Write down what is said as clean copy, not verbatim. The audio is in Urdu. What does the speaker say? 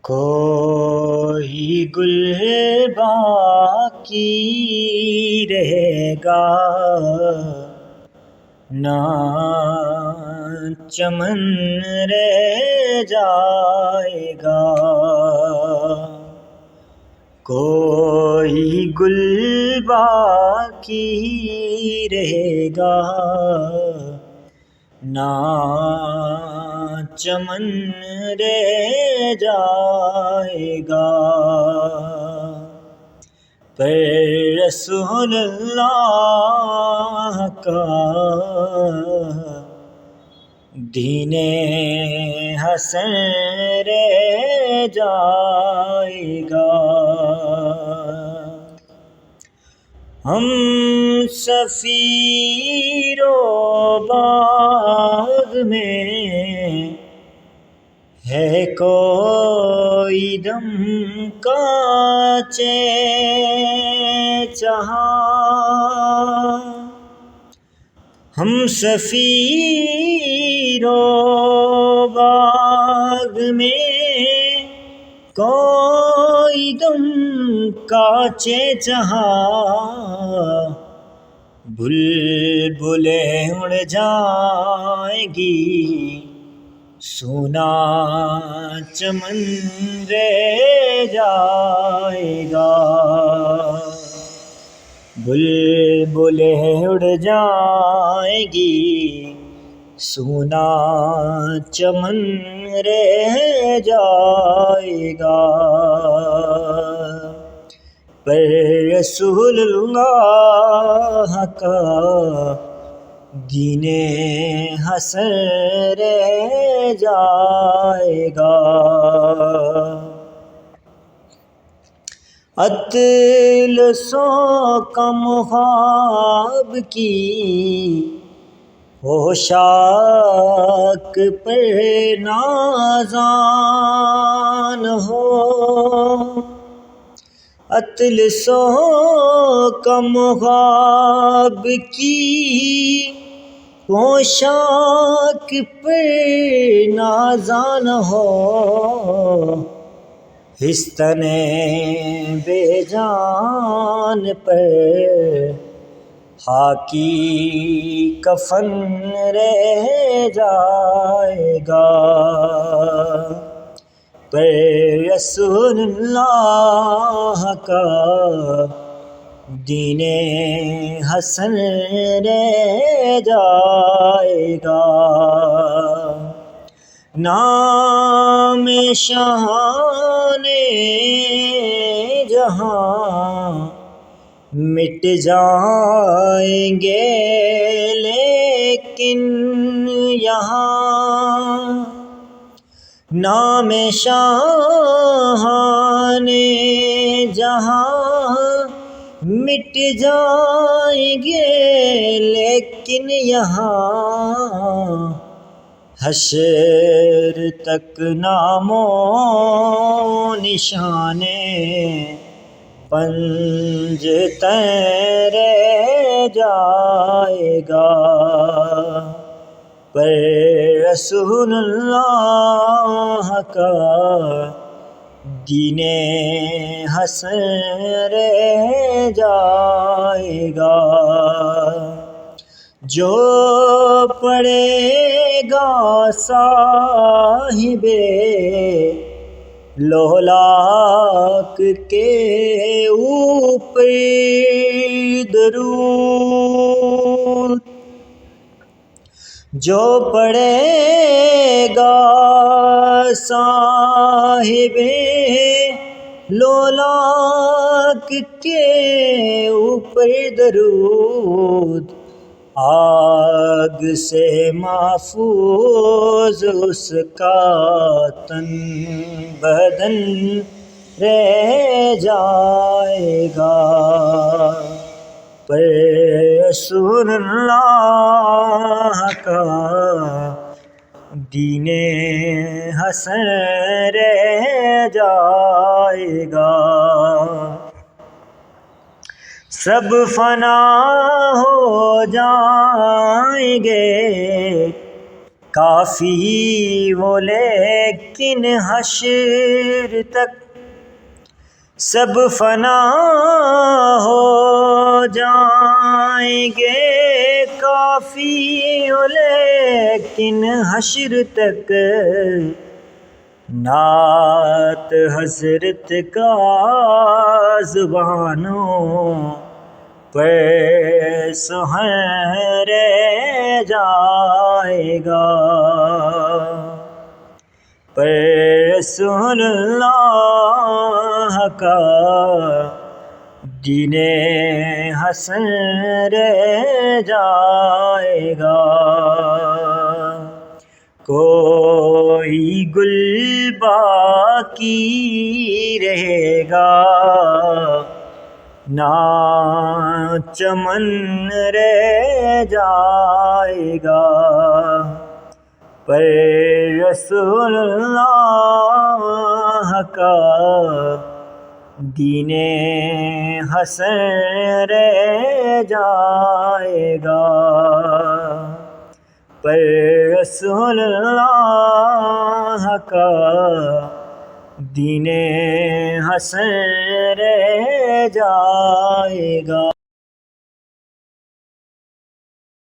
کوئی گل باقی رہے گا نہ چمن رہ جائے گا، کوئی گل باقی رہے گا نہ چمن رہ جائے گا، پر رسول اللہ کا دین حسن رہ جائے گا۔ ہم سفیر و باغ میں ہے کوئی دم کانچے جہاں، ہم سفیر و باغ میں کوئی دم کانچے جہاں، بلبلیں اڑ جائیں گی سونا چمن رہ جائے گا، بلبلیں اڑ جائیں گی سونا چمن رہ جائے گا، پر رسول اللہ کا دین حسن رہ جائے گا۔ اطلسوں کا خواب کی پوشاک پر نازان ہو، اطلسوں کا خواب کی پوشاک پر نازان ہو، حصن بے جان پر خاکی کفن رہ جائے گا، پر رسول اللہ کا دین حسن رہ جائے گا، نام شان جہاں مٹ جائیں گے لیکن یہاں، نام شان جہاں مٹ جائیں گے لیکن یہاں، حشر تک نام و نشان پنجتن رہ جائے گا، پر رسول اللہ کا دین حسن رہ جائے گا، جو پڑھے گا صاحب لولاک کے اوپر درود، جو پڑھے گا صاحب لولاک کے اوپر درود، آگ سے محفوظ اس کا تن بدن رہ جائے گا، پر رسول اللہ کا دین حسن رہ جائے گا، سب فنا ہو جائیں گے کافی وہ لیکن حشر تک سب فنا ہو جائیں گے، کافی وہ لیکن حشر تک نعت حضرت کا زبانوں پر سہن رہ جائے گا، پر رسول اللہ کا دین حسن رہ جائے گا۔ کوئی گل باقی رہے گا، نہ چمن رہ جائے گا، پر رسول اللہ کا دین حسن رہ جائے گا، پر رسول اللہ کا دین حسن رہ جائے گا۔